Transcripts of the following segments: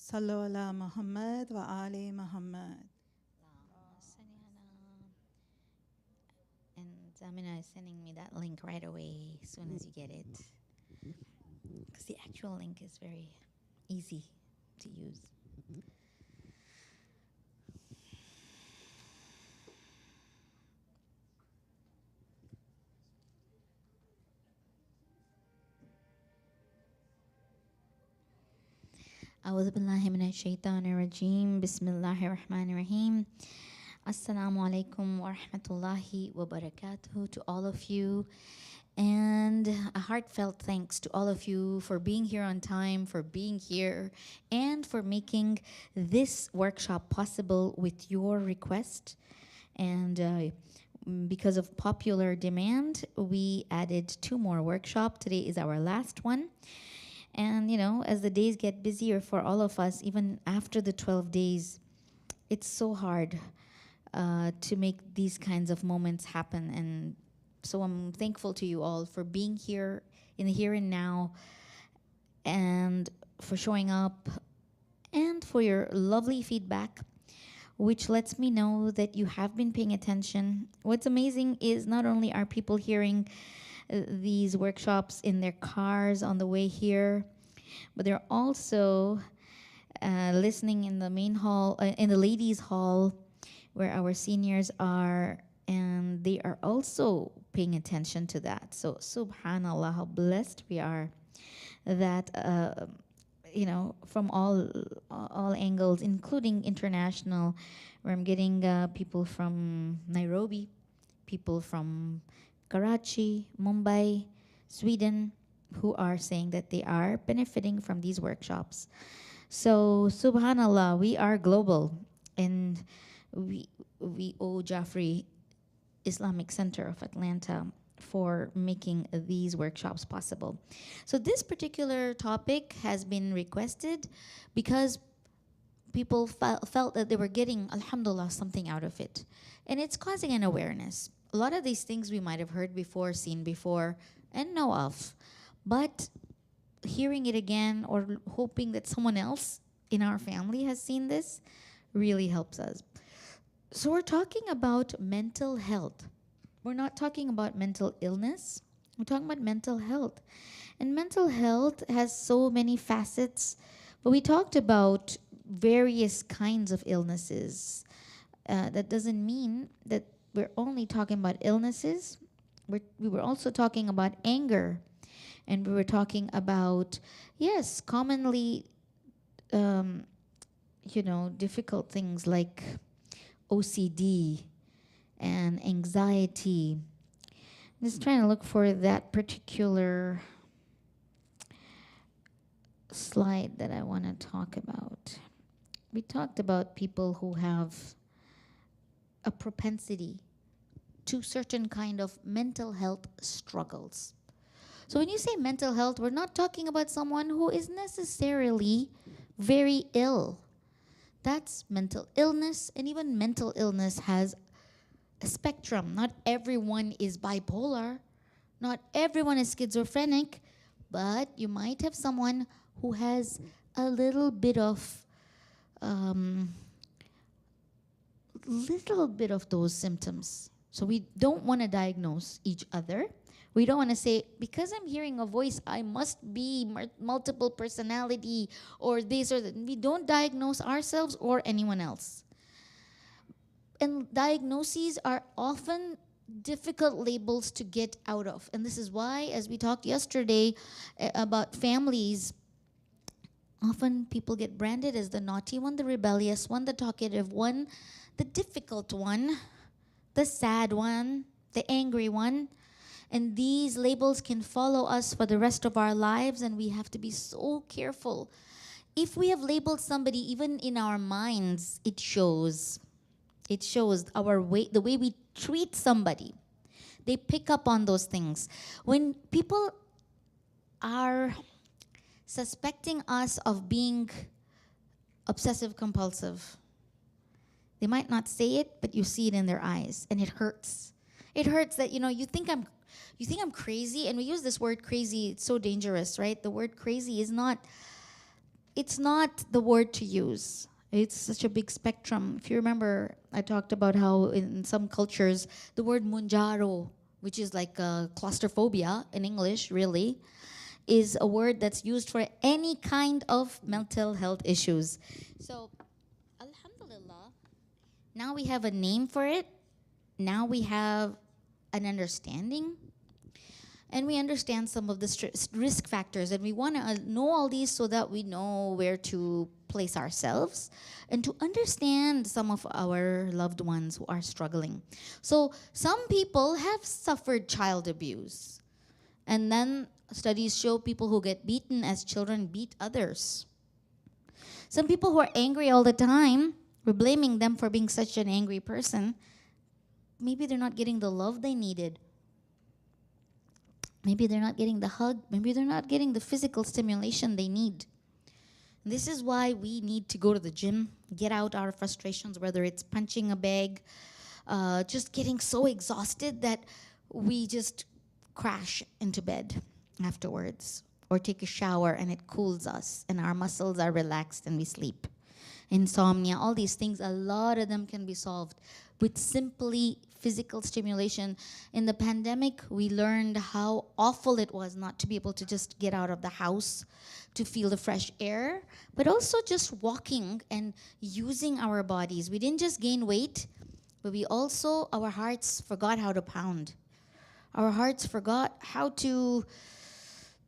صلوا على محمد وآل محمد. And Zamina is sending me that link right away as soon as you get it. Because the actual link is very easy to use. أعوذ بالله من الشيطان الرجيم بسم الله الرحمن الرحيم Assalamu alaikum wa rahmatullahi wa barakatuh to all of you, and a heartfelt thanks to all of you for being here on time, for being here, and for making this workshop possible with your request. And because of popular demand, we added 2 more workshops. Today is our last one. And you know, as the days get busier for all of us, even after the 12 days, it's so hard to make these kinds of moments happen. And so I'm thankful to you all for being here in the here and now, and for showing up, and for your lovely feedback, which lets me know that you have been paying attention. What's amazing is not only are people hearing these workshops in their cars on the way here, but they're also listening in the main hall, in the ladies' hall, where our seniors are, and they are also paying attention to that. So subhanallah, how blessed we are that you know, from all angles, including international, where I'm getting people from Nairobi, people from Karachi, Mumbai, Sweden, who are saying that they are benefiting from these workshops. So subhanallah, we are global, and we owe Jaffari Islamic Center of Atlanta for making these workshops possible. So this particular topic has been requested because people felt that they were getting, alhamdulillah, something out of it. And it's causing an awareness. A lot of these things we might have heard before, seen before, and know of. But hearing it again, or hoping that someone else in our family has seen this, really helps us. So we're talking about mental health. We're not talking about mental illness. We're talking about mental health. And mental health has so many facets. But we talked about various kinds of illnesses. That doesn't mean that we're only talking about illnesses. We were also talking about anger. And we were talking about, yes, commonly, you know, difficult things like OCD and anxiety. I'm just trying to look for that particular slide that I want to talk about. We talked about people who have a propensity to certain kind of mental health struggles. So when you say mental health, we're not talking about someone who is necessarily very ill. That's mental illness, and even mental illness has a spectrum. Not everyone is bipolar, not everyone is schizophrenic, but you might have someone who has a little bit of those symptoms. So we don't want to diagnose each other. We don't want to say, because I'm hearing a voice, I must be multiple personality or this or that. We don't diagnose ourselves or anyone else. And diagnoses are often difficult labels to get out of. And this is why, as we talked yesterday about families, often people get branded as the naughty one, the rebellious one, the talkative one, the difficult one, the sad one, the angry one. And these labels can follow us for the rest of our lives, and we have to be so careful. If we have labeled somebody, even in our minds, it shows. It shows our way, the way we treat somebody. They pick up on those things. When people are suspecting us of being obsessive compulsive, they might not say it, but you see it in their eyes, and it hurts. It hurts that, you know, you think I'm crazy, and we use this word crazy. It's so dangerous, right? The word crazy is not it's not the word to use. It's such a big spectrum. If you remember, I talked about how in some cultures, the word munjaro, which is like claustrophobia in English, really, is a word that's used for any kind of mental health issues. So, alhamdulillah, now we have a name for it. Now we have an understanding. And we understand some of the risk factors. And we want to know all these so that we know where to place ourselves and to understand some of our loved ones who are struggling. So some people have suffered child abuse. And then studies show people who get beaten as children beat others. Some people who are angry all the time, we're blaming them for being such an angry person. Maybe they're not getting the love they needed. Maybe they're not getting the hug. Maybe they're not getting the physical stimulation they need. This is why we need to go to the gym, get out our frustrations, whether it's punching a bag, just getting so exhausted that we just crash into bed afterwards, or take a shower and it cools us and our muscles are relaxed and we sleep. Insomnia, all these things, a lot of them can be solved with simply physical stimulation. In the pandemic, we learned how awful it was not to be able to just get out of the house to feel the fresh air, but also just walking and using our bodies. We didn't just gain weight, but we also, our hearts forgot how to pound. Our hearts forgot how to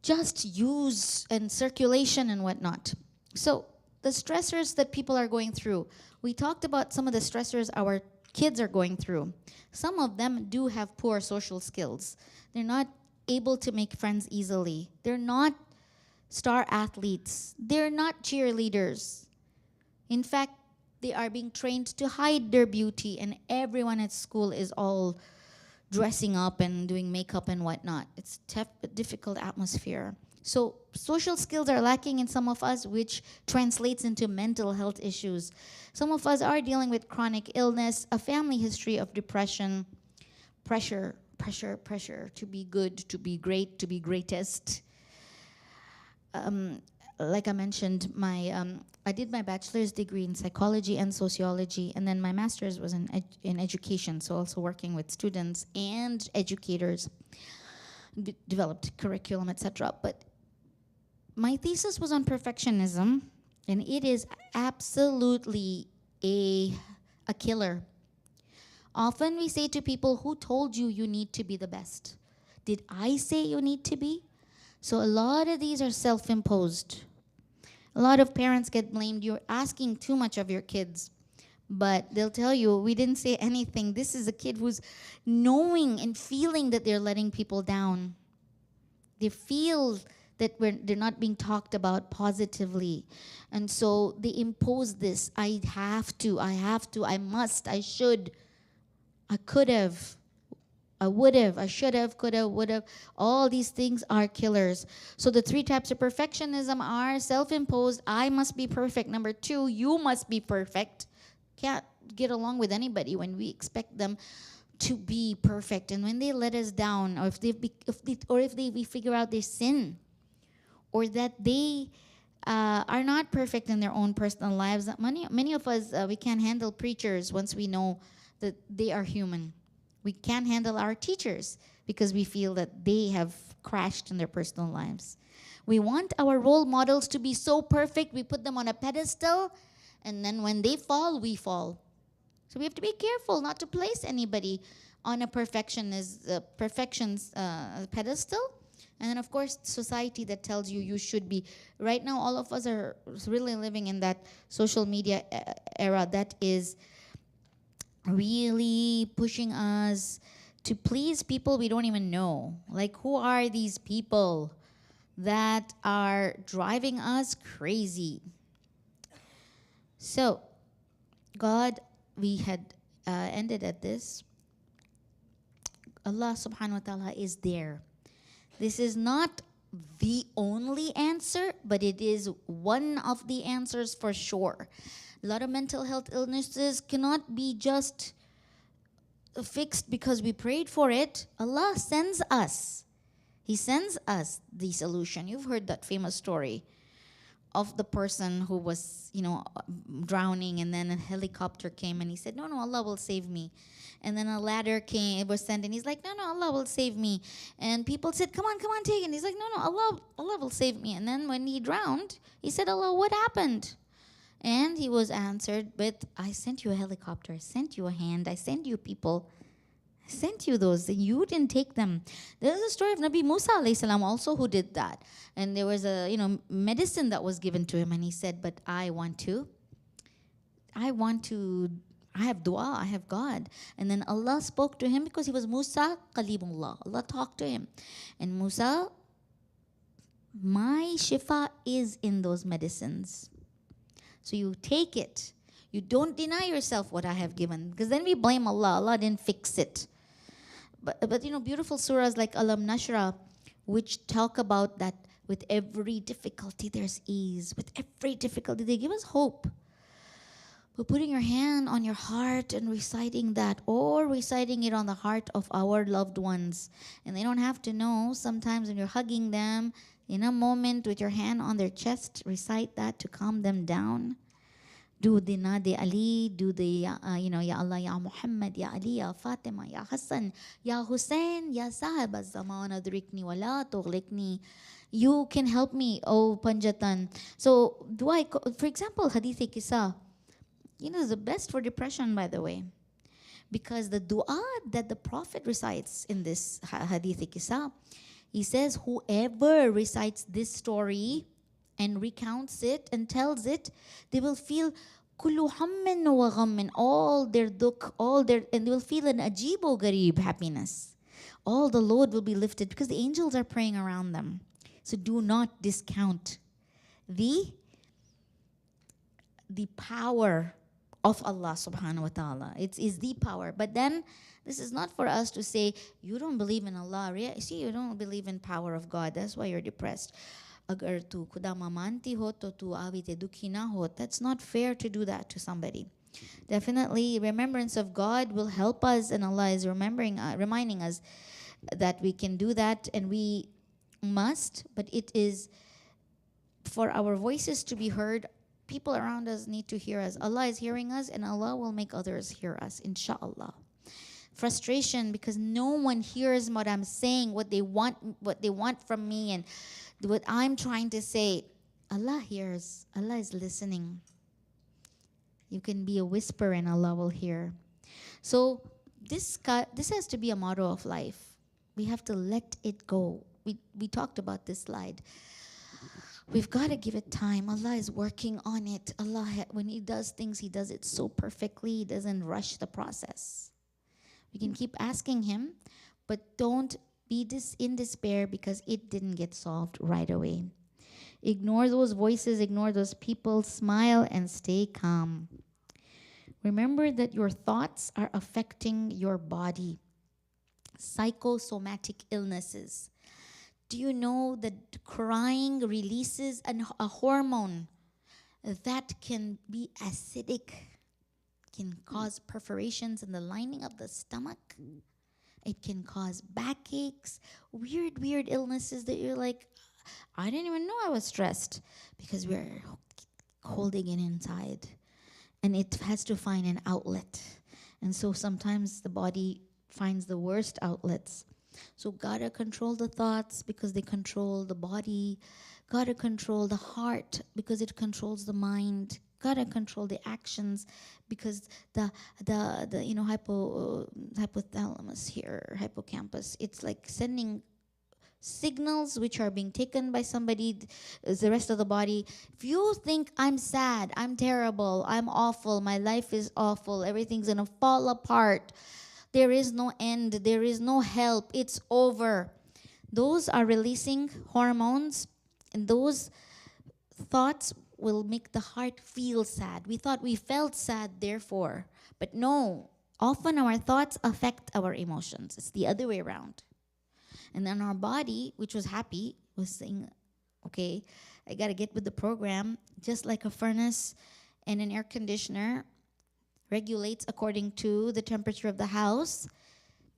just use and circulation and whatnot. So the stressors that people are going through, we talked about some of the stressors our kids are going through. Some of them do have poor social skills. They're not able to make friends easily. They're not star athletes. They're not cheerleaders. In fact, they are being trained to hide their beauty, and everyone at school is all dressing up and doing makeup and whatnot. It's a difficult atmosphere. So social skills are lacking in some of us, which translates into mental health issues. Some of us are dealing with chronic illness, a family history of depression, pressure to be good, to be great, to be greatest. Like I mentioned, I did my bachelor's degree in psychology and sociology, and then my master's was in education, so also working with students and educators, developed curriculum, etc. But my thesis was on perfectionism, and it is absolutely a killer. Often we say to people, who told you you need to be the best? Did I say you need to be? So a lot of these are self-imposed. A lot of parents get blamed. You're asking too much of your kids. But they'll tell you, we didn't say anything. This is a kid who's knowing and feeling that they're letting people down. They feel that they're not being talked about positively. And so they impose this, I have to, I must, I should, I could have, I would have, I should have, could have, would have. All these things are killers. So the 3 types of perfectionism are self-imposed, I must be perfect. Number 2, you must be perfect. Can't get along with anybody when we expect them to be perfect. And when they let us down, or if we figure out their sin, or that they are not perfect in their own personal lives. Many of us, we can't handle preachers once we know that they are human. We can't handle our teachers because we feel that they have crashed in their personal lives. We want our role models to be so perfect, we put them on a pedestal, and then when they fall, we fall. So we have to be careful not to place anybody on a perfection's pedestal. And then, of course, society that tells you you should be. Right now, all of us are really living in that social media era that is really pushing us to please people we don't even know. Like, who are these people that are driving us crazy? So, God, we had ended at this. Allah subhanahu wa ta'ala is there. This is not the only answer, but it is one of the answers for sure. A lot of mental health illnesses cannot be just fixed because we prayed for it. Allah sends us. He sends us the solution. You've heard that famous story of the person who was, drowning, and then a helicopter came and he said, no, Allah will save me. And then a ladder came, it was sent, and he's like, no, Allah will save me. And people said, come on, take it. And he's like, no, Allah will save me. And then when he drowned, he said, Allah, what happened? And he was answered with, I sent you a helicopter, I sent you a hand, I sent you people, I sent you those, you didn't take them. There's a story of Nabi Musa alayhi salam also who did that. And there was a medicine that was given to him, and he said, but I have dua, I have God. And then Allah spoke to him because he was Musa Kalimullah. Allah talked to him. And Musa, my shifa is in those medicines. So you take it. You don't deny yourself what I have given. Because then we blame Allah. Allah didn't fix it. But beautiful surahs like Alam Nashra, which talk about that with every difficulty there's ease. With every difficulty, they give us hope. But putting your hand on your heart and reciting that, or reciting it on the heart of our loved ones. And they don't have to know. Sometimes when you're hugging them, in a moment with your hand on their chest, recite that to calm them down. Do the Nadi Ali, do the, Ya Allah, Ya Muhammad, Ya Ali, Ya Fatima, Ya Hassan, Ya Hussein, Ya Sahib az-Zaman, adrikni wala tughlikni. You can help me, oh Panjatan. So, for example, Hadith-e-Kisa, is the best for depression, by the way. Because the dua that the Prophet recites in this Hadith-e-Kisa, he says, whoever recites this story and recounts it and tells it, they will feel kullu hammin wa ghammin, all their dukh, and they will feel an ajibo garib happiness. All the load will be lifted because the angels are praying around them. So do not discount the power of Allah subhanahu wa ta'ala. It is the power. But then this is not for us to say, you don't believe in Allah. See, you don't believe in power of God. That's why you're depressed. Agar tu kudama manti ho to tu avite dukhi na ho. That's not fair to do that to somebody. Definitely, remembrance of God will help us, and Allah is reminding us that we can do that, and we must. But it is for our voices to be heard. People around us need to hear us. Allah is hearing us, and Allah will make others hear us, inshallah. Frustration because no one hears what I'm saying, what they want from me, and what I'm trying to say. Allah hears. Allah is listening. You can be a whisper and Allah will hear. So this has to be a motto of life. We have to let it go. We talked about this slide. We've got to give it time. Allah is working on it. Allah, when He does things, He does it so perfectly. He doesn't rush the process. We can keep asking Him, but don't be in despair because it didn't get solved right away. Ignore those voices, ignore those people, smile and stay calm. Remember that your thoughts are affecting your body. Psychosomatic illnesses. Do you know that crying releases a hormone that can be acidic, can cause perforations in the lining of the stomach? It can cause backaches, weird illnesses that you're like, I didn't even know I was stressed, because we're holding it inside. And it has to find an outlet. And so sometimes the body finds the worst outlets. So gotta control the thoughts because they control the body. Gotta control the heart because it controls the mind. Gotta control the actions because the hypothalamus here, hippocampus, it's like sending signals which are being taken by somebody, the rest of the body. If you think I'm sad, I'm terrible, I'm awful, my life is awful, everything's gonna fall apart, there is no end, there is no help, it's over. Those are releasing hormones, and those thoughts will make the heart feel sad. We thought we felt sad, therefore. But no, often our thoughts affect our emotions. It's the other way around. And then our body, which was happy, was saying, okay, I got to get with the program. Just like a furnace and an air conditioner regulates according to the temperature of the house,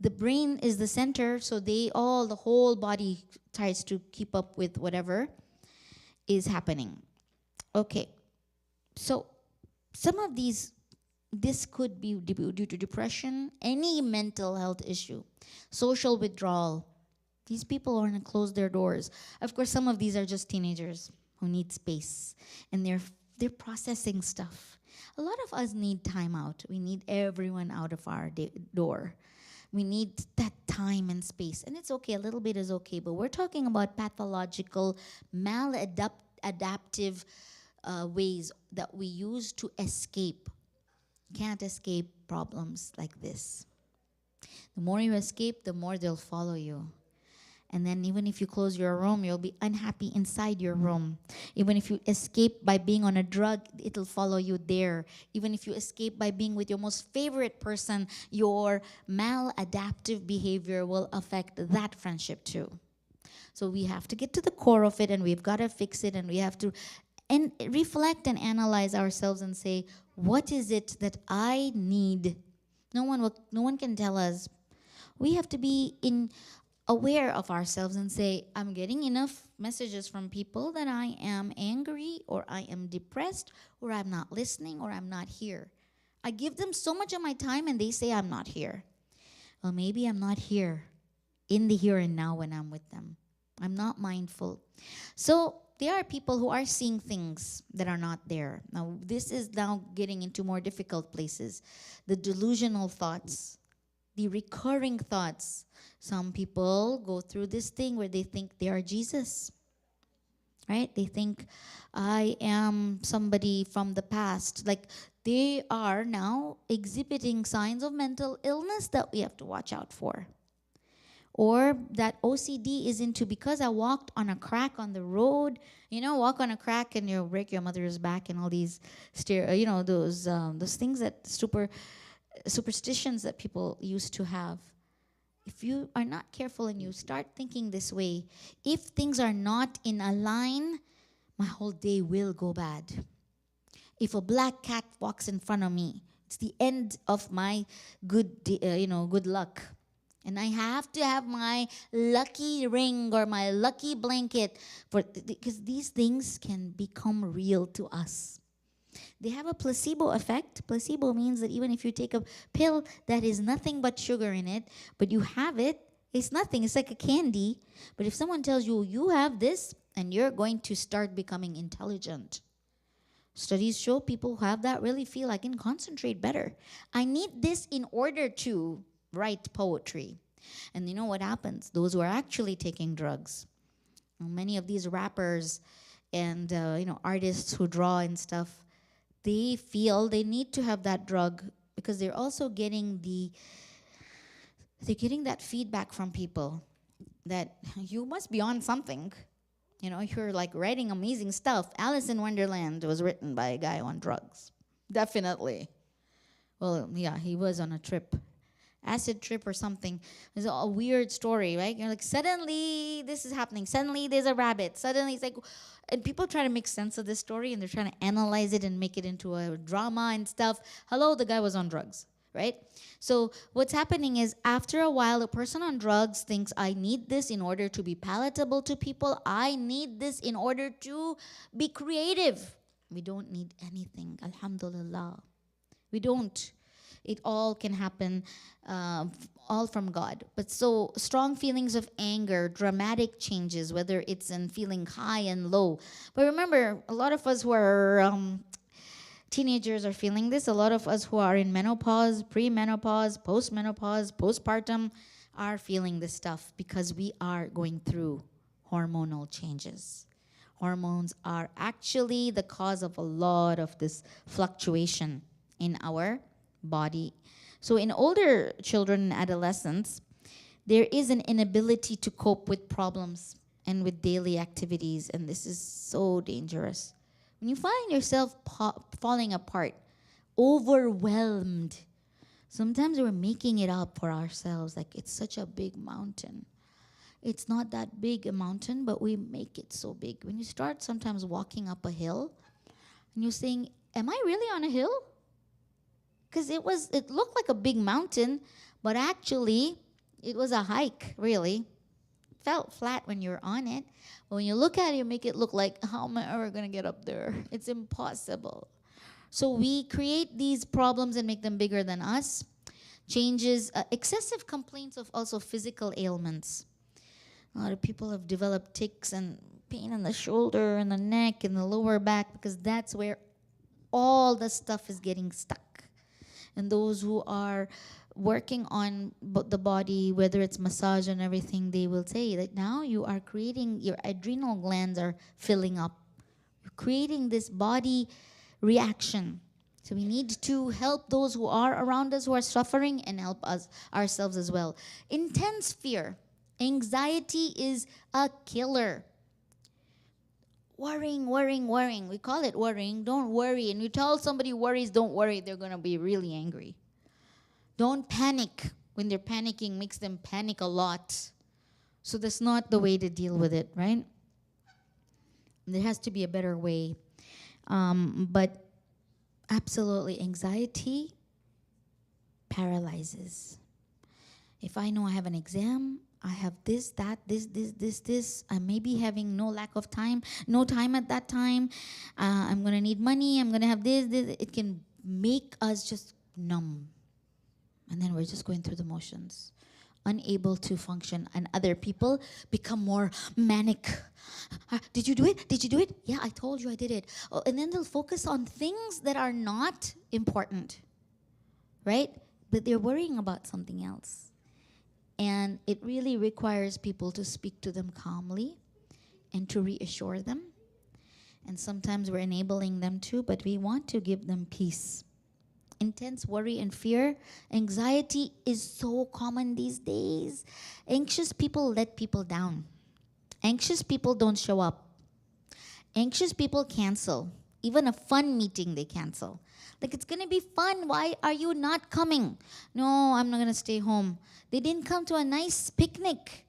the brain is the center, so the whole body tries to keep up with whatever is happening. Okay, so some of this could be due to depression, any mental health issue, social withdrawal. These people want to close their doors. Of course, some of these are just teenagers who need space, and they're processing stuff. A lot of us need time out. We need everyone out of our door. We need that time and space, and it's okay. A little bit is okay, but we're talking about pathological, maladaptive ways that we use to escape. Can't escape problems like this. The more you escape, the more they'll follow you. And then even if you close your room, you'll be unhappy inside your room. Even if you escape by being on a drug, it'll follow you there. Even if you escape by being with your most favorite person, your maladaptive behavior will affect that friendship too. So we have to get to the core of it, and we've got to fix it, and we have to reflect and analyze ourselves and say, what is it that I need? No one can tell us. We have to be aware of ourselves and say, I'm getting enough messages from people that I am angry, or I am depressed, or I'm not listening, or I'm not here. I give them so much of my time and they say I'm not here. Well, maybe I'm not here in the here and now when I'm with them. I'm not mindful. So there are people who are seeing things that are not there. Now, this is now getting into more difficult places. The delusional thoughts, the recurring thoughts. Some people go through this thing where they think they are Jesus, right? They think, I am somebody from the past. Like, they are now exhibiting signs of mental illness that we have to watch out for. Or that OCD is into, because I walked on a crack on the road. You know, walk on a crack and you'll break your mother's back, and all these, those things that superstitions that people used to have. If you are not careful and you start thinking this way, if things are not in a line, my whole day will go bad. If a black cat walks in front of me, it's the end of my good luck. And I have to have my lucky ring or my lucky blanket, because these things can become real to us. They have a placebo effect. Placebo means that even if you take a pill that is nothing but sugar in it, but you have it, it's nothing. It's like a candy. But if someone tells you, you have this, and you're going to start becoming intelligent. Studies show people who have that really feel, I can concentrate better. I need this in order to write poetry. And you know what happens? Those who are actually taking drugs, many of these rappers and artists who draw and stuff, they feel they need to have that drug because they're also getting that feedback from people that you must be on something. You know, you're like writing amazing stuff. Alice in Wonderland was written by a guy on drugs. Definitely. Well, yeah, he was on a trip. Acid trip or something. It's a weird story, right? You're like, suddenly this is happening. Suddenly there's a rabbit. Suddenly it's like, and people try to make sense of this story and they're trying to analyze it and make it into a drama and stuff. Hello, the guy was on drugs, right? So what's happening is after a while, a person on drugs thinks, I need this in order to be palatable to people. I need this in order to be creative. We don't need anything, alhamdulillah. We don't. It all can happen, all from God. But so strong feelings of anger, dramatic changes, whether it's in feeling high and low. But remember, a lot of us who are teenagers are feeling this. A lot of us who are in menopause, pre-menopause, post-menopause, postpartum are feeling this stuff because we are going through hormonal changes. Hormones are actually the cause of a lot of this fluctuation in our body. So in older children and adolescents, there is an inability to cope with problems and with daily activities, and this is so dangerous. When you find yourself falling apart, overwhelmed, sometimes we're making it up for ourselves, like it's such a big mountain. It's not that big a mountain, but we make it so big. When you start sometimes walking up a hill, and you're saying, am I really on a hill? Because it looked like a big mountain, but actually it was a hike, really. felt flat when you're on it. But when you look at it, you make it look like, how am I ever going to get up there? It's impossible. So we create these problems and make them bigger than us. Changes, excessive complaints of also physical ailments. A lot of people have developed tics and pain in the shoulder and the neck and the lower back because that's where all the stuff is getting stuck. And those who are working on the body, whether it's massage and everything, they will say that now you are creating, your adrenal glands are filling up. You're creating this body reaction. So we need to help those who are around us who are suffering and help us ourselves as well. Intense fear. Anxiety is a killer. Worrying. We call it worrying. Don't worry. And you tell somebody worries, don't worry, they're going to be really angry. Don't panic. When they're panicking, makes them panic a lot. So that's not the way to deal with it, right? There has to be a better way. But absolutely, anxiety paralyzes. If I know I have an exam, I have this, that, this. I may be having no time at that time. I'm going to need money. I'm going to have this. It can make us just numb. And then we're just going through the motions, unable to function. And other people become more manic. Did you do it? Did you do it? Yeah, I told you I did it. Oh, and then they'll focus on things that are not important, right? But they're worrying about something else. And it really requires people to speak to them calmly and to reassure them. And sometimes we're enabling them to, but we want to give them peace. Intense worry and fear. Anxiety is so common these days. Anxious people let people down. Anxious people don't show up. Anxious people cancel. Even a fun meeting they cancel. Like, it's going to be fun. Why are you not coming? No, I'm not going to stay home. They didn't come to a nice picnic.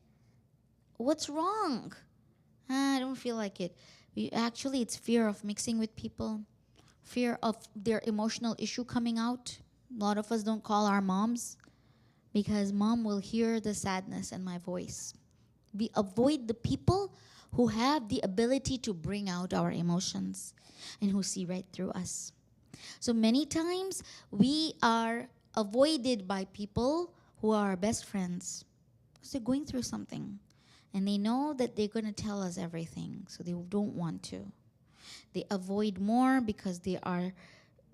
What's wrong? I don't feel like it. Actually, it's fear of mixing with people. Fear of their emotional issue coming out. A lot of us don't call our moms because mom will hear the sadness in my voice. We avoid the people who have the ability to bring out our emotions and who see right through us. So many times we are avoided by people who are our best friends because they're going through something and they know that they're going to tell us everything, so they don't want to. They avoid more because they are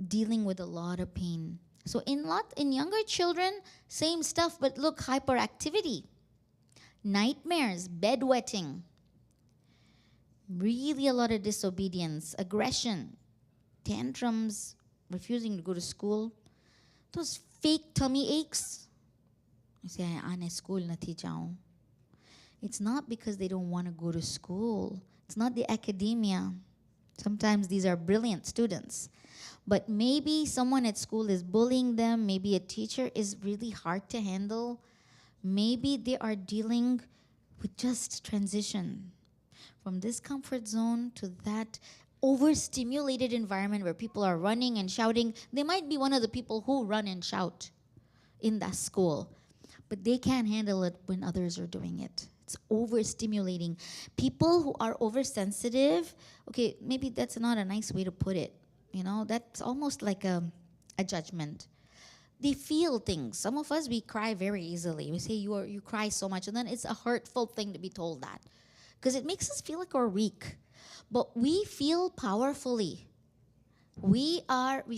dealing with a lot of pain. So in younger children, same stuff, but look, hyperactivity, nightmares, bedwetting, really a lot of disobedience, aggression, tantrums, refusing to go to school, those fake tummy aches. You say, "Ane school nati jaun." It's not because they don't want to go to school. It's not the academia. Sometimes these are brilliant students. But maybe someone at school is bullying them. Maybe a teacher is really hard to handle. Maybe they are dealing with just transition from this comfort zone to that overstimulated environment where people are running and shouting. They might be one of the people who run and shout in that school, but they can't handle it when others are doing it. It's overstimulating. People who are oversensitive, okay, maybe that's not a nice way to put it. You know, that's almost like a judgment. They feel things. Some of us, we cry very easily. We say you cry so much, and then it's a hurtful thing to be told that, because it makes us feel like we're weak. But we feel powerfully. We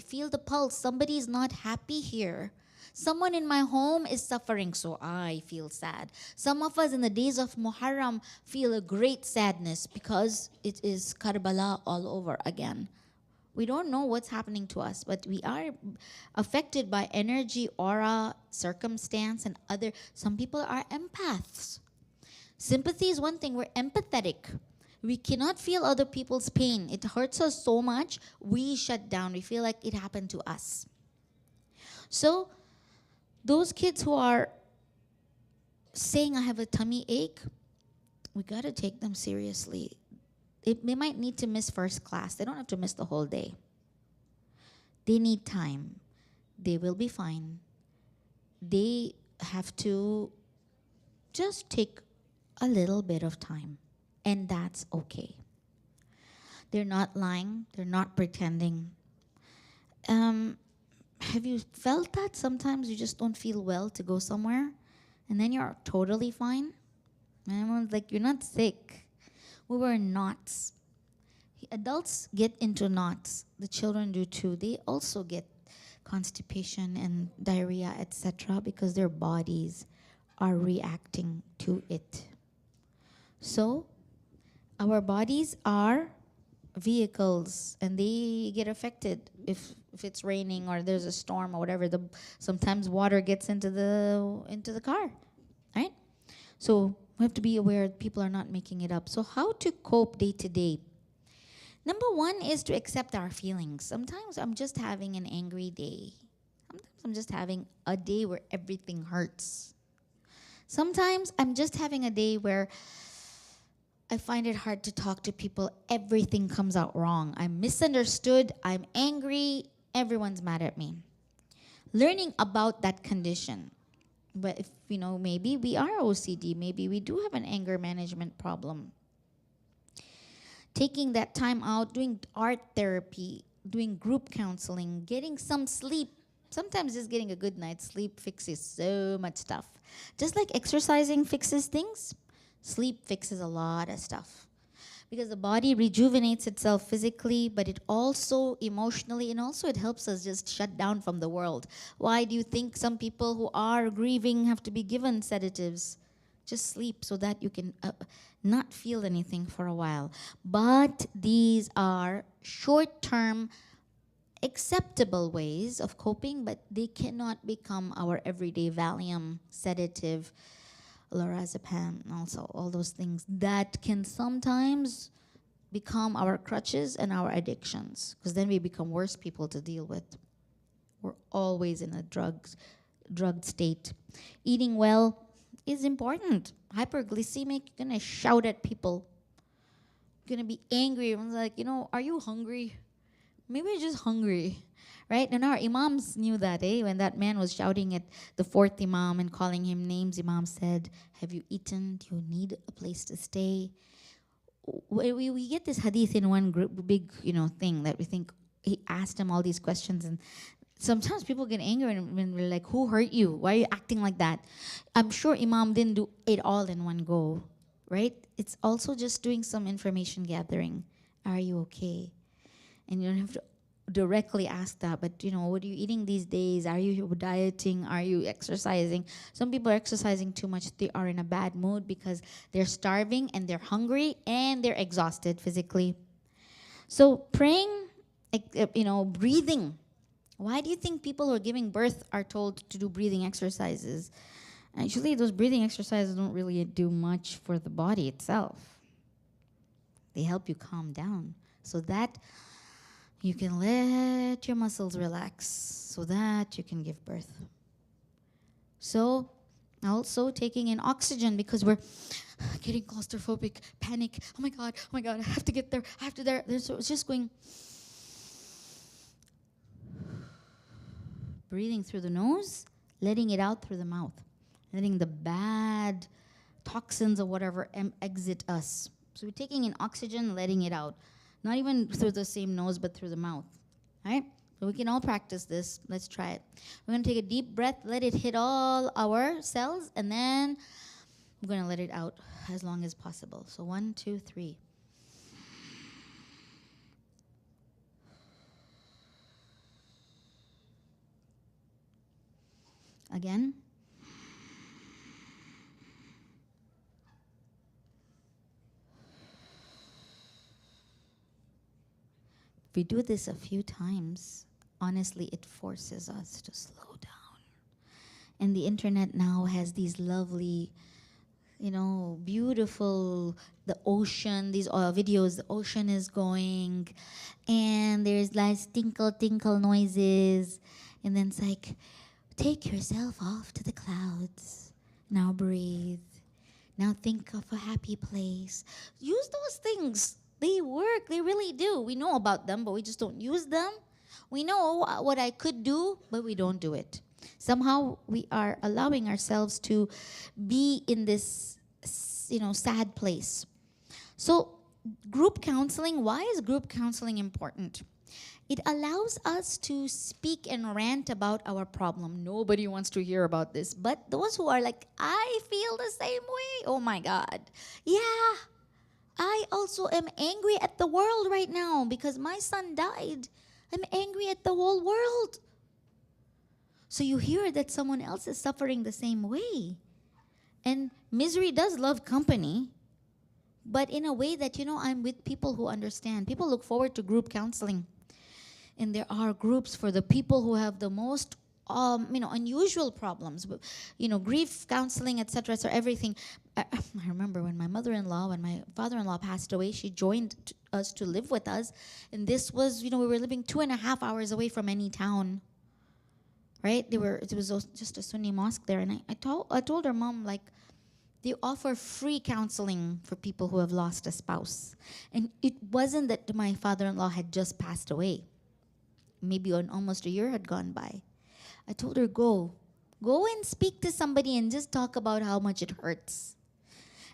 feel the pulse. Somebody's not happy here. Someone in my home is suffering, so I feel sad. Some of us in the days of Muharram feel a great sadness because it is Karbala all over again. We don't know what's happening to us, but we are affected by energy, aura, circumstance, and other. Some people are empaths. Sympathy is one thing. We're empathetic. We cannot feel other people's pain. It hurts us so much, we shut down. We feel like it happened to us. So those kids who are saying, I have a tummy ache, we got to take them seriously. They might need to miss first class. They don't have to miss the whole day. They need time. They will be fine. They have to just take a little bit of time. And that's okay. They're not lying. They're not pretending. Have you felt that sometimes you just don't feel well to go somewhere and then you're totally fine? And everyone's like, you're not sick. We were in knots. Adults get into knots. The children do too. They also get constipation and diarrhea, etc., because their bodies are reacting to it. So our bodies are vehicles and they get affected if it's raining or there's a storm or whatever. Sometimes water gets into the car, right? So we have to be aware people are not making it up. So how to cope day to day? Number one is to accept our feelings. Sometimes I'm just having an angry day. Sometimes I'm just having a day where everything hurts. Sometimes I'm just having a day where I find it hard to talk to people. Everything comes out wrong. I'm misunderstood. I'm angry. Everyone's mad at me. Learning about that condition. But if, maybe we are OCD. Maybe we do have an anger management problem. Taking that time out, doing art therapy, doing group counseling, getting some sleep. Sometimes just getting a good night's sleep fixes so much stuff. Just like exercising fixes things, sleep fixes a lot of stuff. Because the body rejuvenates itself physically, but it also emotionally, and also it helps us just shut down from the world. Why do you think some people who are grieving have to be given sedatives? Just sleep so that you can not feel anything for a while. But these are short-term, acceptable ways of coping, but they cannot become our everyday Valium, sedative, lorazepam, also all those things that can sometimes become our crutches and our addictions, because then we become worse people to deal with. We're always in a drugged state. Eating well is important. Hyperglycemic, you're gonna shout at people. You're gonna be angry. Everyone's like, are you hungry? Maybe you're just hungry, right? And our imams knew that, when that man was shouting at the fourth imam and calling him names, imam said, have you eaten? Do you need a place to stay? We get this hadith in one big, thing that we think he asked him all these questions, and sometimes people get angry when we're like, who hurt you? Why are you acting like that? I'm sure Imam didn't do it all in one go, right? It's also just doing some information gathering. Are you okay? And you don't have to directly ask that, but what are you eating these days? Are you dieting? Are you exercising? Some people are exercising too much. They are in a bad mood because they're starving and they're hungry and they're exhausted physically. So praying, breathing. Why do you think people who are giving birth are told to do breathing exercises? Actually, those breathing exercises don't really do much for the body itself. They help you calm down so that you can let your muscles relax so that you can give birth. So, also taking in oxygen, because we're getting claustrophobic, panic. Oh my God, I have to get there, I have to there. So it's just going... Breathing through the nose, letting it out through the mouth. Letting the bad toxins or whatever exit us. So we're taking in oxygen, letting it out. Not even through the same nose, but through the mouth. Right? So we can all practice this. Let's try it. We're going to take a deep breath, let it hit all our cells, and then we're going to let it out as long as possible. So 1, 2, 3. Again. If we do this a few times, honestly, it forces us to slow down. And the internet now has these lovely, beautiful, the ocean, these videos, the ocean is going, and there's like tinkle noises, and then it's like, take yourself off to the clouds. Now breathe. Now think of a happy place. Use those things. They work. They really do. We know about them, but we just don't use them. We know what I could do, but we don't do it. Somehow we are allowing ourselves to be in this sad place. So group counseling, why is group counseling important? It allows us to speak and rant about our problem. Nobody wants to hear about this. But those who are like, I feel the same way. Oh my God. Yeah, I also am angry at the world right now because my son died. I'm angry at the whole world. So you hear that someone else is suffering the same way. And misery does love company, but in a way that, I'm with people who understand. People look forward to group counseling. And there are groups for the people who have the most, unusual problems. Grief counseling, etc. So everything. I remember when my mother-in-law, when my father-in-law passed away, she joined us to live with us. And this was, we were living 2.5 hours away from any town. Right? It was just a Sunni mosque there. And I told her mom, like, they offer free counseling for people who have lost a spouse. And it wasn't that my father-in-law had just passed away. Maybe almost a year had gone by. I told her, go and speak to somebody and just talk about how much it hurts.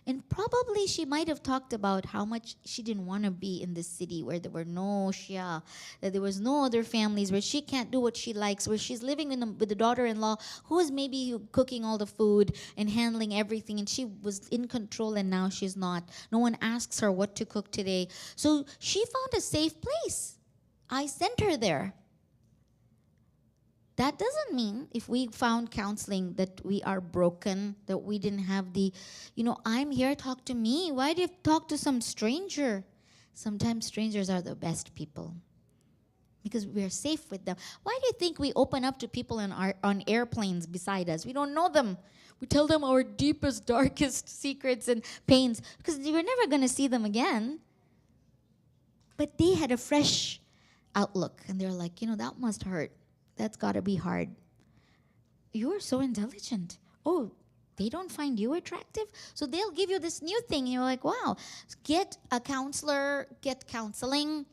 And probably she might have talked about how much she didn't want to be in this city where there were no Shia, that there was no other families, where she can't do what she likes, where she's living with the daughter-in-law who is maybe cooking all the food and handling everything, and she was in control and now she's not. No one asks her what to cook today. So she found a safe place. I sent her there. That doesn't mean if we found counseling that we are broken, that we didn't have the, I'm here, talk to me. Why do you talk to some stranger? Sometimes strangers are the best people because we are safe with them. Why do you think we open up to people on airplanes beside us? We don't know them. We tell them our deepest, darkest secrets and pains because we're never going to see them again. But they had a fresh outlook and they're like, that must hurt. That's got to be hard. You're so intelligent. Oh, they don't find you attractive? So they'll give you this new thing. And you're like, wow, get a counselor, get counseling.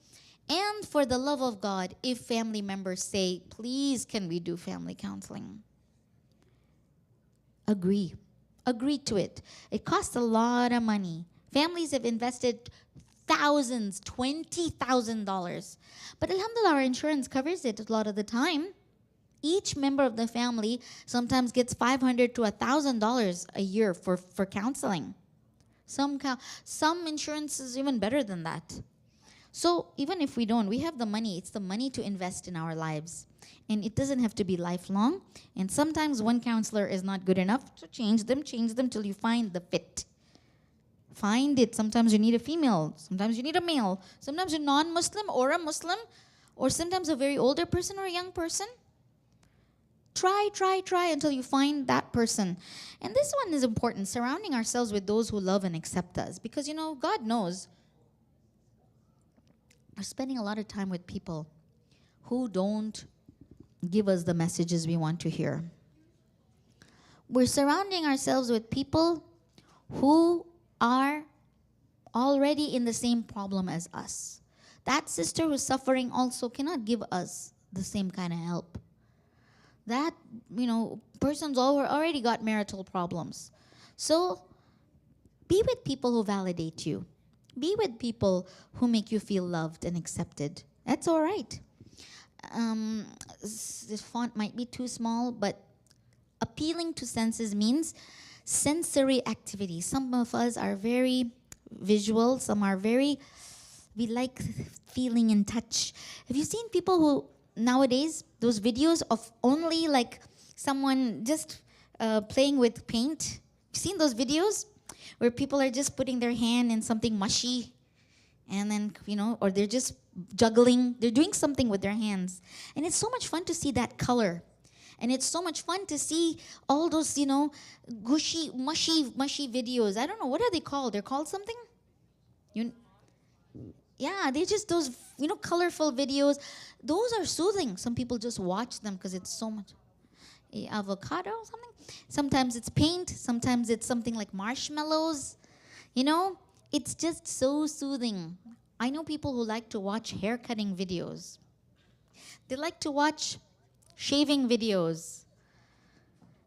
And for the love of God, if family members say, please, can we do family counseling? Agree to it. It costs a lot of money. Families have invested thousands, $20,000. But alhamdulillah, our insurance covers it a lot of the time. Each member of the family sometimes gets $500 to $1,000 a year for counseling. Some insurance is even better than that. So even if we don't, we have the money. It's the money to invest in our lives. And it doesn't have to be lifelong. And sometimes one counselor is not good enough. So change them till you find the fit. Find it. Sometimes you need a female. Sometimes you need a male. Sometimes you're non-Muslim or a Muslim. Or sometimes a very older person or a young person. Try until you find that person. And this one is important. Surrounding ourselves with those who love and accept us. Because, God knows we're spending a lot of time with people who don't give us the messages we want to hear. We're surrounding ourselves with people who are already in the same problem as us. That sister who's suffering also cannot give us the same kind of help. That, person's already got marital problems. So be with people who validate you. Be with people who make you feel loved and accepted. That's all right. This font might be too small, but appealing to senses means sensory activity. Some of us are very visual. Some are we like feeling in touch. Have you seen people who, nowadays, those videos of only like someone just playing with paint? You've seen those videos where people are just putting their hand in something mushy and then, or they're just juggling. They're doing something with their hands. And it's so much fun to see that color. And it's so much fun to see all those, gushy, mushy videos. I don't know, what are they called? They're called something? Yeah, they're just those, colorful videos. Those are soothing. Some people just watch them because it's so much. Avocado or something? Sometimes it's paint. Sometimes it's something like marshmallows. It's just so soothing. I know people who like to watch hair cutting videos. They like to watch shaving videos.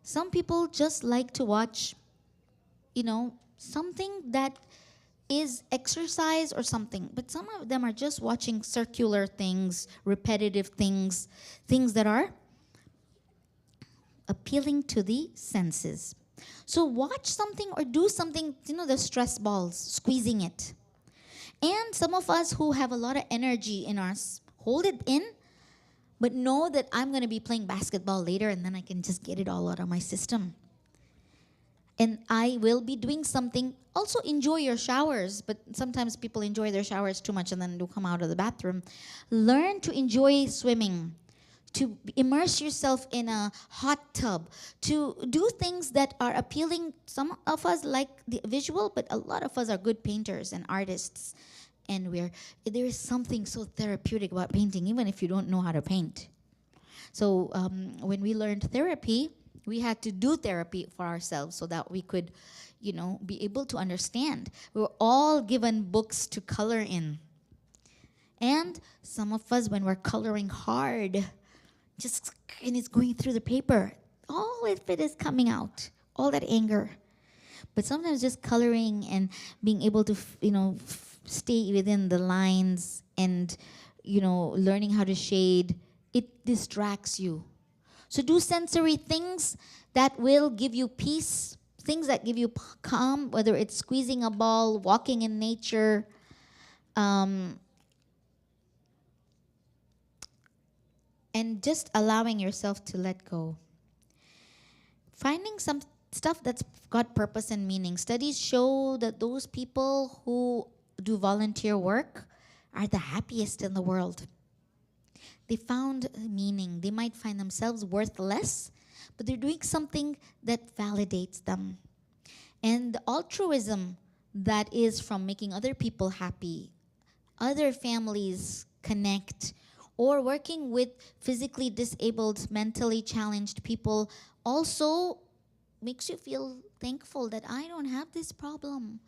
Some people just like to watch, something that is exercise or something. But some of them are just watching circular things, repetitive things, things that are appealing to the senses. So watch something or do something, the stress balls, squeezing it. And some of us who have a lot of energy in us, hold it in, but know that I'm going to be playing basketball later and then I can just get it all out of my system. And I will be doing something. Also enjoy your showers, but sometimes people enjoy their showers too much and then do come out of the bathroom. Learn to enjoy swimming, to immerse yourself in a hot tub, to do things that are appealing. Some of us like the visual, but a lot of us are good painters and artists. And there is something so therapeutic about painting, even if you don't know how to paint. So when we learned therapy, we had to do therapy for ourselves so that we could, be able to understand. We were all given books to color in. And some of us, when we're coloring hard, and it's going through the paper, all of it is coming out, all that anger. But sometimes just coloring and being able to, stay within the lines and, learning how to shade, it distracts you. So do sensory things that will give you peace, things that give you calm, whether it's squeezing a ball, walking in nature, and just allowing yourself to let go. Finding some stuff that's got purpose and meaning. Studies show that those people who do volunteer work are the happiest in the world. They found meaning. They might find themselves worth less, but they're doing something that validates them. And the altruism that is from making other people happy, other families connect, or working with physically disabled, mentally challenged people also makes you feel thankful that I don't have this problem.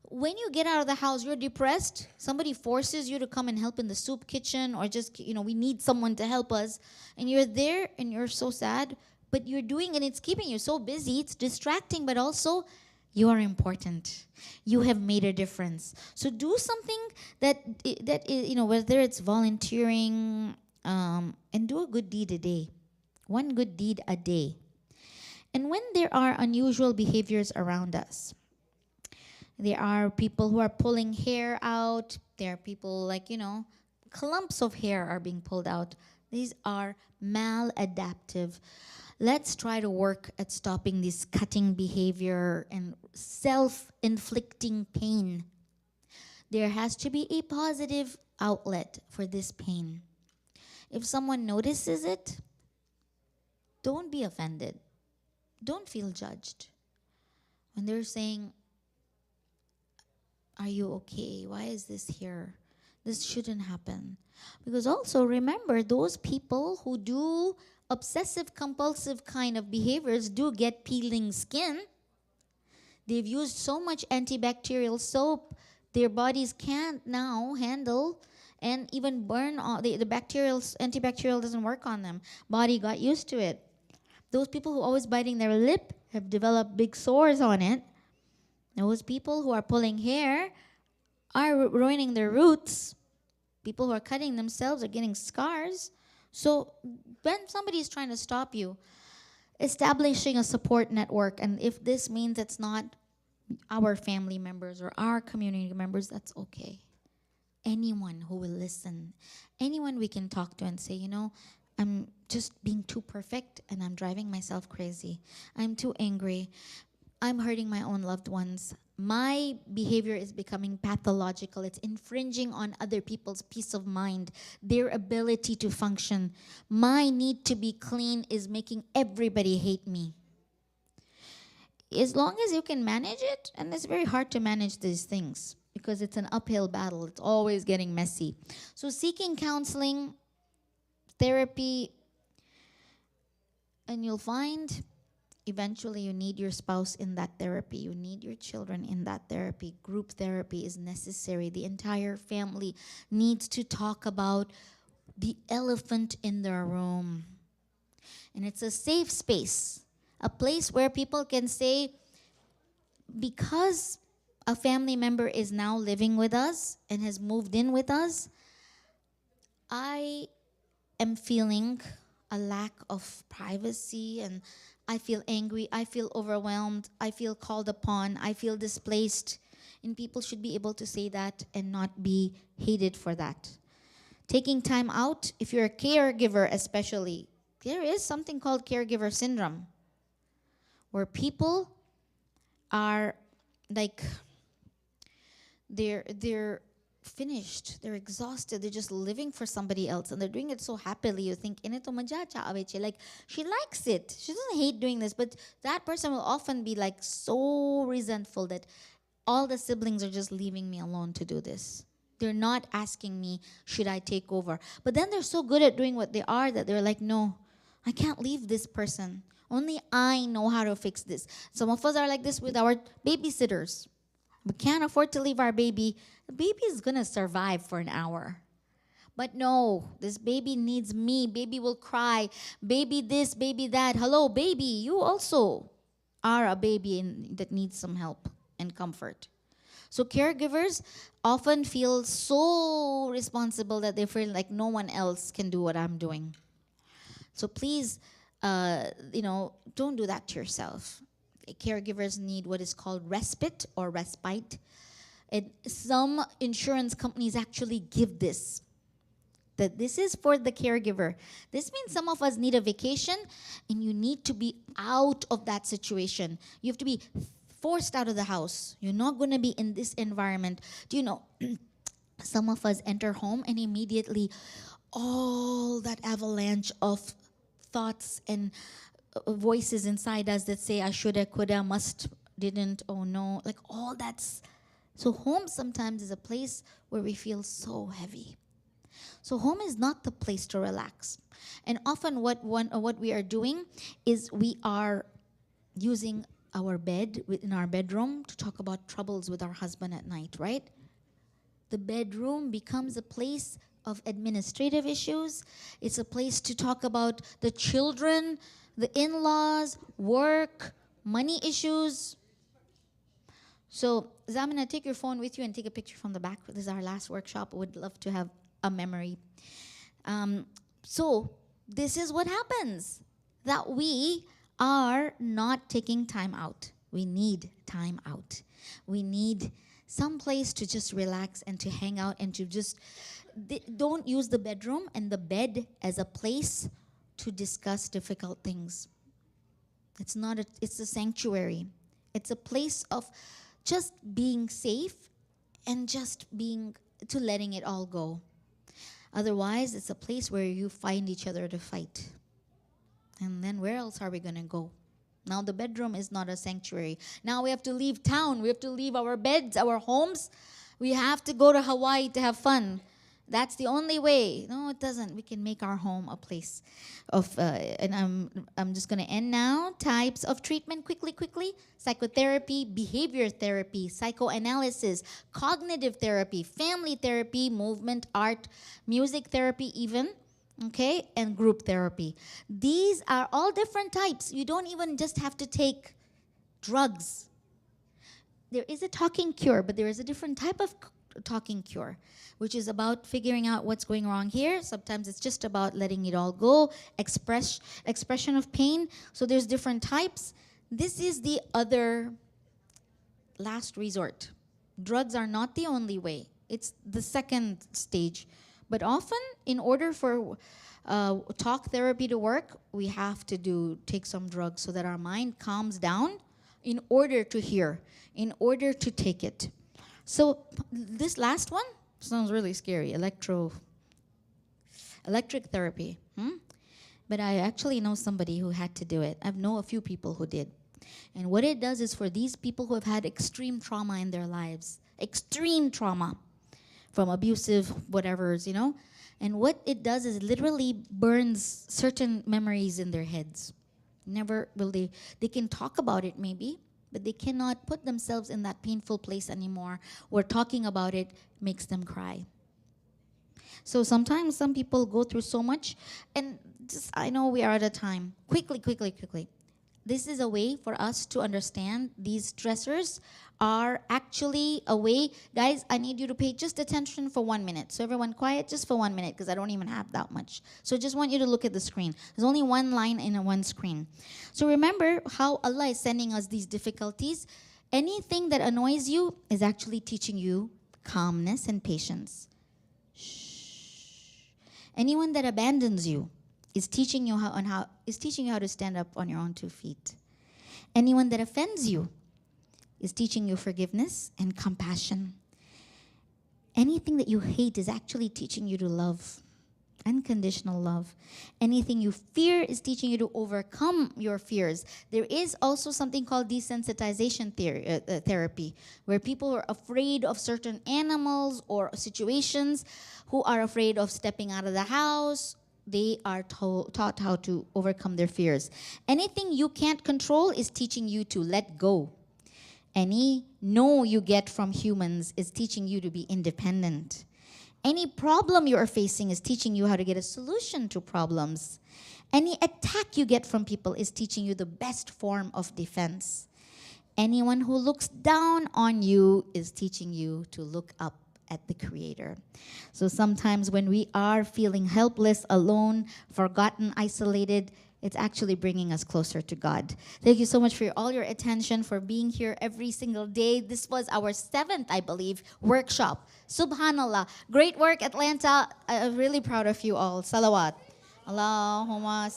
When you get out of the house, you're depressed, somebody forces you to come and help in the soup kitchen, or just, we need someone to help us, and you're there and you're so sad, but you're doing it, it's keeping you so busy, it's distracting, but also you are important. You have made a difference. So do something that is, whether it's volunteering, and do a good deed a day. One good deed a day. And when there are unusual behaviors around us, there are people who are pulling hair out. There are people clumps of hair are being pulled out. These are maladaptive. Let's try to work at stopping this cutting behavior and self-inflicting pain. There has to be a positive outlet for this pain. If someone notices it, don't be offended. Don't feel judged. When they're saying, are you okay? Why is this here? This shouldn't happen. Because also remember, those people who do obsessive compulsive kind of behaviors do get peeling skin. They've used so much antibacterial soap, their bodies can't now handle and even burn all the antibacterial doesn't work on them. Body got used to it. Those people who are always biting their lip have developed big sores on it. Those people who are pulling hair are ruining their roots. People who are cutting themselves are getting scars. So when somebody is trying to stop you, establishing a support network, and if this means it's not our family members or our community members, that's okay. Anyone who will listen, anyone we can talk to and say, I'm just being too perfect and I'm driving myself crazy. I'm too angry. I'm hurting my own loved ones. My behavior is becoming pathological. It's infringing on other people's peace of mind, their ability to function. My need to be clean is making everybody hate me. As long as you can manage it, and it's very hard to manage these things because it's an uphill battle. It's always getting messy. So seeking counseling, therapy, and you'll find eventually you need your spouse in that therapy. You need your children in that therapy. Group therapy is necessary. The entire family needs to talk about the elephant in their room. And it's a safe space, a place where people can say, because a family member is now living with us and has moved in with us, I am feeling a lack of privacy, and I feel angry, I feel overwhelmed, I feel called upon, I feel displaced. And people should be able to say that and not be hated for that. Taking time out, if you're a caregiver especially, there is something called caregiver syndrome, where people are like, they're finished, they're exhausted, they're just living for somebody else, and they're doing it so happily. You think, like, she likes it, she doesn't hate doing this, but that person will often be like so resentful that all the siblings are just leaving me alone to do this. They're not asking me, should I take over? But then they're so good at doing what they are that they're like, no, I can't leave this person. Only I know how to fix this. Some of us are like this with our babysitters. We can't afford to leave our baby. The baby is going to survive for an hour. But no, this baby needs me. Baby will cry. Baby this, baby that. Hello, baby, you also are a baby that needs some help and comfort. So caregivers often feel so responsible that they feel like no one else can do what I'm doing. So please, don't do that to yourself. Caregivers need what is called respite or respite. And some insurance companies actually give this. That this is for the caregiver. This means some of us need a vacation, and you need to be out of that situation. You have to be forced out of the house. You're not going to be in this environment. Do you know, some of us enter home and immediately all that avalanche of thoughts and voices inside us that say, I shoulda, coulda, must, didn't, oh no, like all that's. So home sometimes is a place where we feel so heavy. So home is not the place to relax. And often what we are doing is we are using our bed in our bedroom to talk about troubles with our husband at night, right? The bedroom becomes a place of administrative issues. It's a place to talk about the children, the in-laws, work, money issues. So Zamina, take your phone with you and take a picture from the back. This is our last workshop. Would love to have a memory. So this is what happens, that we are not taking time out. We need time out. We need some place to just relax and to hang out and to just don't use the bedroom and the bed as a place to discuss difficult things. It's not it's a sanctuary. It's a place of just being safe and just letting it all go. Otherwise, it's a place where you find each other to fight. And then where else are we going to go? Now the bedroom is not a sanctuary. Now we have to leave town. We have to leave our beds, our homes. We have to go to Hawaii to have fun. That's the only way. No, it doesn't. We can make our home a place of, and I'm just going to end now. Types of treatment quickly. Psychotherapy, behavior therapy, psychoanalysis, cognitive therapy, family therapy, movement, art, music therapy even. Okay, and group therapy. These are all different types. You don't even just have to take drugs. There is a talking cure, but there is a different type of talking cure, which is about figuring out what's going wrong here. Sometimes it's just about letting it all go, expression of pain. So there's different types. This is the other last resort. Drugs are not the only way. It's the second stage. But often, in order for talk therapy to work, we have to take some drugs so that our mind calms down in order to hear, in order to take it. So this last one sounds really scary, electric therapy. But I actually know somebody who had to do it. I know a few people who did. And what it does is for these people who have had extreme trauma in their lives, extreme trauma, from abusive whatevers, and what it does is it literally burns certain memories in their heads. Never will they can talk about it maybe, but they cannot put themselves in that painful place anymore where talking about it makes them cry. So sometimes some people go through so much, and just, I know we are out of time. Quickly. this is a way for us to understand these stressors are actually a way. Guys, I need you to pay just attention for 1 minute. So everyone quiet just for 1 minute, because I don't even have that much. So just want you to look at the screen. There's only one line in a one screen. So remember how Allah is sending us these difficulties. Anything that annoys you is actually teaching you calmness and patience. Shh. Anyone that abandons you is teaching you how to stand up on your own 2 feet. Anyone that offends you is teaching you forgiveness and compassion. Anything that you hate is actually teaching you to love, unconditional love. Anything you fear is teaching you to overcome your fears. There is also something called desensitization therapy, where people are afraid of certain animals or situations, who are afraid of stepping out of the house. They are taught how to overcome their fears. Anything you can't control is teaching you to let go. Any no you get from humans is teaching you to be independent. Any problem you are facing is teaching you how to get a solution to problems. Any attack you get from people is teaching you the best form of defense. Anyone who looks down on you is teaching you to look up at the Creator. So sometimes when we are feeling helpless, alone, forgotten, isolated, it's actually bringing us closer to God. Thank you so much for all your attention, for being here every single day. This was our 7th, I believe, workshop. Subhanallah. Great work, Atlanta. I'm really proud of you all. Salawat. Allahumma